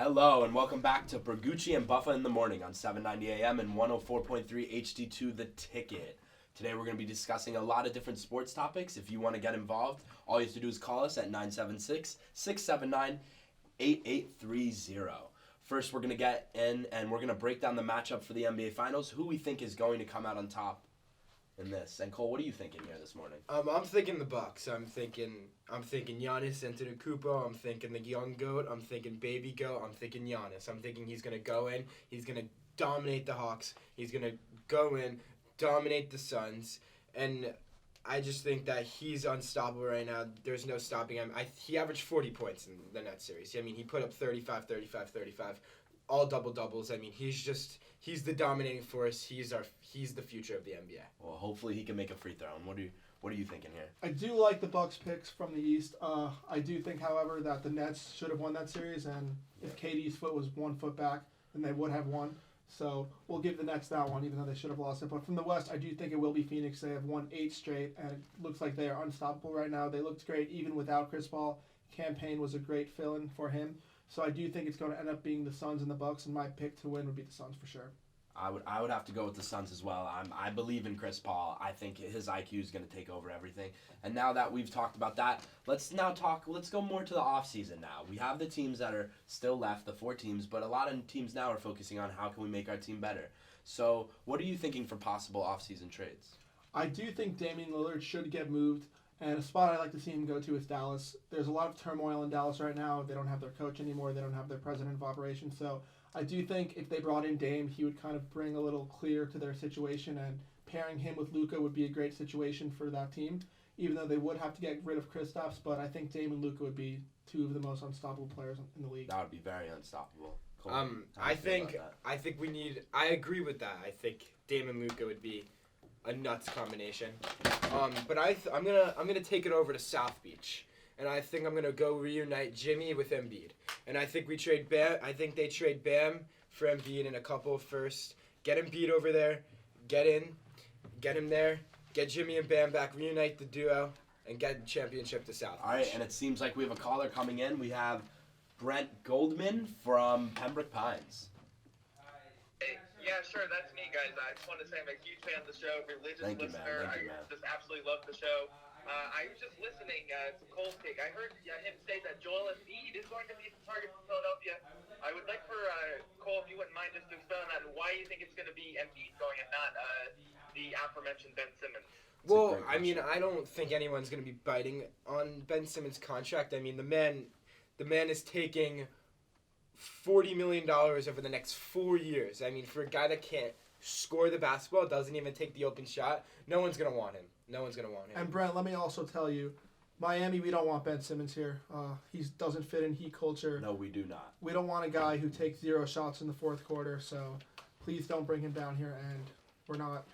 Hello and welcome back to Bergucci and Buffa in the morning on 790 AM and 104.3 HD2 The Ticket. Today we're going to be discussing a lot of different sports topics. If you want to get involved, all you have to do is call us at 976-679-8830. First, we're going to get in and we're going to break down the matchup for the NBA Finals, who we think is going to come out on top in this. And Cole, what are you thinking here this morning? I'm thinking the Bucks. I'm thinking Giannis Antetokounmpo. I'm thinking the young goat. I'm thinking baby goat. I'm thinking Giannis. I'm thinking he's gonna go in. He's gonna dominate the Hawks. He's gonna go in, dominate the Suns, and I just think that he's unstoppable right now. There's no stopping him. He averaged 40 points in the Nets series. I mean, he put up 35, all double-doubles. I mean, he's the dominating force. He's the future of the NBA. Well, hopefully he can make a free throw. And what are you thinking here? I do like the Bucks picks from the East. I do think, however, that the Nets should have won that series, and if KD's foot was 1 foot back, then they would have won. So we'll give the Nets that one, even though they should have lost it. But from the West, I do think it will be Phoenix. They have won 8 straight, and it looks like they are unstoppable right now. They looked great even without Chris Paul. Campaign was a great fill-in for him. So I do think it's going to end up being the Suns and the Bucks, and my pick to win would be the Suns for sure. I would have to go with the Suns as well. I believe in Chris Paul. I think his IQ is going to take over everything. And now that we've talked about that, let's go more to the offseason now. We have the teams that are still left, the 4 teams, but a lot of teams now are focusing on how can we make our team better. So what are you thinking for possible offseason trades? I do think Damian Lillard should get moved, and a spot I'd like to see him go to is Dallas. There's a lot of turmoil in Dallas right now. They don't have their coach anymore. They don't have their president of operations. So I do think if they brought in Dame, he would kind of bring a little clear to their situation, and pairing him with Luka would be a great situation for that team, even though they would have to get rid of Kristaps, but I think Dame and Luka would be 2 of the most unstoppable players in the league. That would be very unstoppable. Cole, I agree with that. I think Dame and Luka would be a nuts combination. But I'm gonna take it over to South Beach, and I think I'm gonna go reunite Jimmy with Embiid. And I think they trade Bam for Embiid in a couple first. Get Embiid over there, get him there, get Jimmy and Bam back, reunite the duo, and get the championship to South Beach. All right, and it seems like we have a caller coming in. We have Brent Goldman from Pembroke Pines. Hey, yeah, sure, that's me, guys. I just want to say I'm a huge fan of the show, religious Thank you, listener. man. Thank you, man. I just absolutely love the show. I was just listening to Cole's pick. I heard him say that Joel Embiid is going to be the target for Philadelphia. I would like for Cole, if you wouldn't mind, just to explain on that and why you think it's going to be Embiid going and not the aforementioned Ben Simmons. Well, I mean, I don't think anyone's going to be biting on Ben Simmons' contract. I mean, the man is taking $40 million over the next 4 years. I mean, for a guy that can't score the basketball, doesn't even take the open shot, no one's going to want him. And Brent, let me also tell you, Miami, we don't want Ben Simmons here. He doesn't fit in Heat culture. No, we do not. We don't want a guy who takes 0 shots in the fourth quarter, so please don't bring him down here, and we're not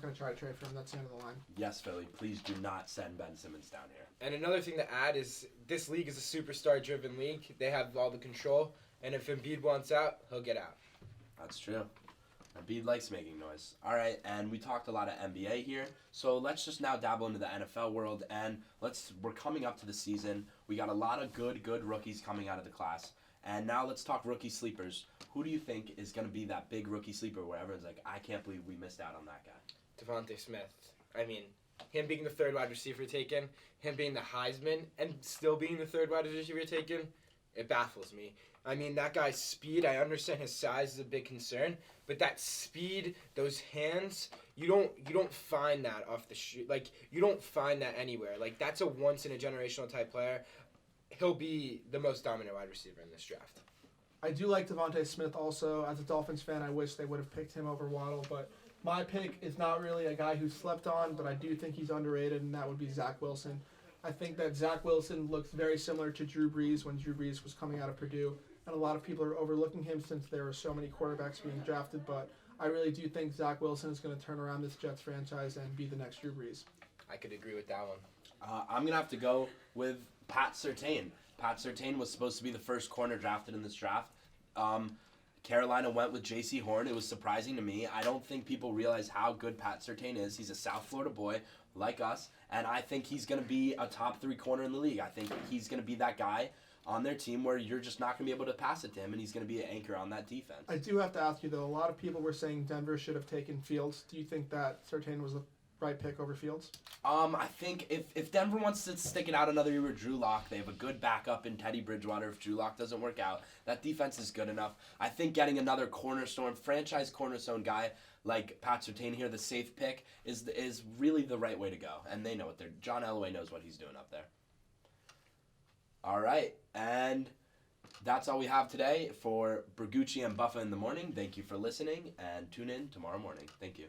going to try to trade for him. That's the end of the line. Yes, Philly, please do not send Ben Simmons down here. And another thing to add is this league is a superstar-driven league. They have all the control, and if Embiid wants out, he'll get out. That's true. Embiid likes making noise. All right, and we talked a lot of NBA here, so let's just now dabble into the NFL world, and we're coming up to the season. We got a lot of good rookies coming out of the class, and now let's talk rookie sleepers. Who do you think is going to be that big rookie sleeper where everyone's like, I can't believe we missed out on that guy? Devontae Smith. I mean, him being the 3rd wide receiver taken, him being the Heisman, and still being the 3rd wide receiver taken, it baffles me. I mean, that guy's speed, I understand his size is a big concern, but that speed, those hands, you don't find that off the shoot. Like, you don't find that anywhere. Like, that's a once-in-a-generational type player. He'll be the most dominant wide receiver in this draft. I do like Devontae Smith also. As a Dolphins fan, I wish they would have picked him over Waddle, but my pick is not really a guy who's slept on, but I do think he's underrated, and that would be Zach Wilson. I think that Zach Wilson looks very similar to Drew Brees when Drew Brees was coming out of Purdue, and a lot of people are overlooking him since there are so many quarterbacks being drafted, but I really do think Zach Wilson is going to turn around this Jets franchise and be the next Drew Brees. I could agree with that one. I'm going to have to go with Pat Surtain. Pat Surtain was supposed to be the first corner drafted in this draft. Carolina went with J.C. Horn. It was surprising to me. I don't think people realize how good Pat Surtain is. He's a South Florida boy like us, and I think he's going to be a top 3 corner in the league. I think he's going to be that guy. on their team where you're just not going to be able to pass it to him, and he's going to be an anchor on that defense. I do have to ask you though. A lot of people were saying Denver should have taken Fields. Do you think that Surtain was the right pick over Fields? I think if Denver wants to stick it out another year with Drew Lock, they have a good backup in Teddy Bridgewater. If Drew Lock doesn't work out, that defense is good enough. I think getting another franchise cornerstone guy like Pat Surtain here, the safe pick, is really the right way to go. And they know what John Elway knows what he's doing up there. All right, and that's all we have today for Bergucci and Buffa in the morning. Thank you for listening, and tune in tomorrow morning. Thank you.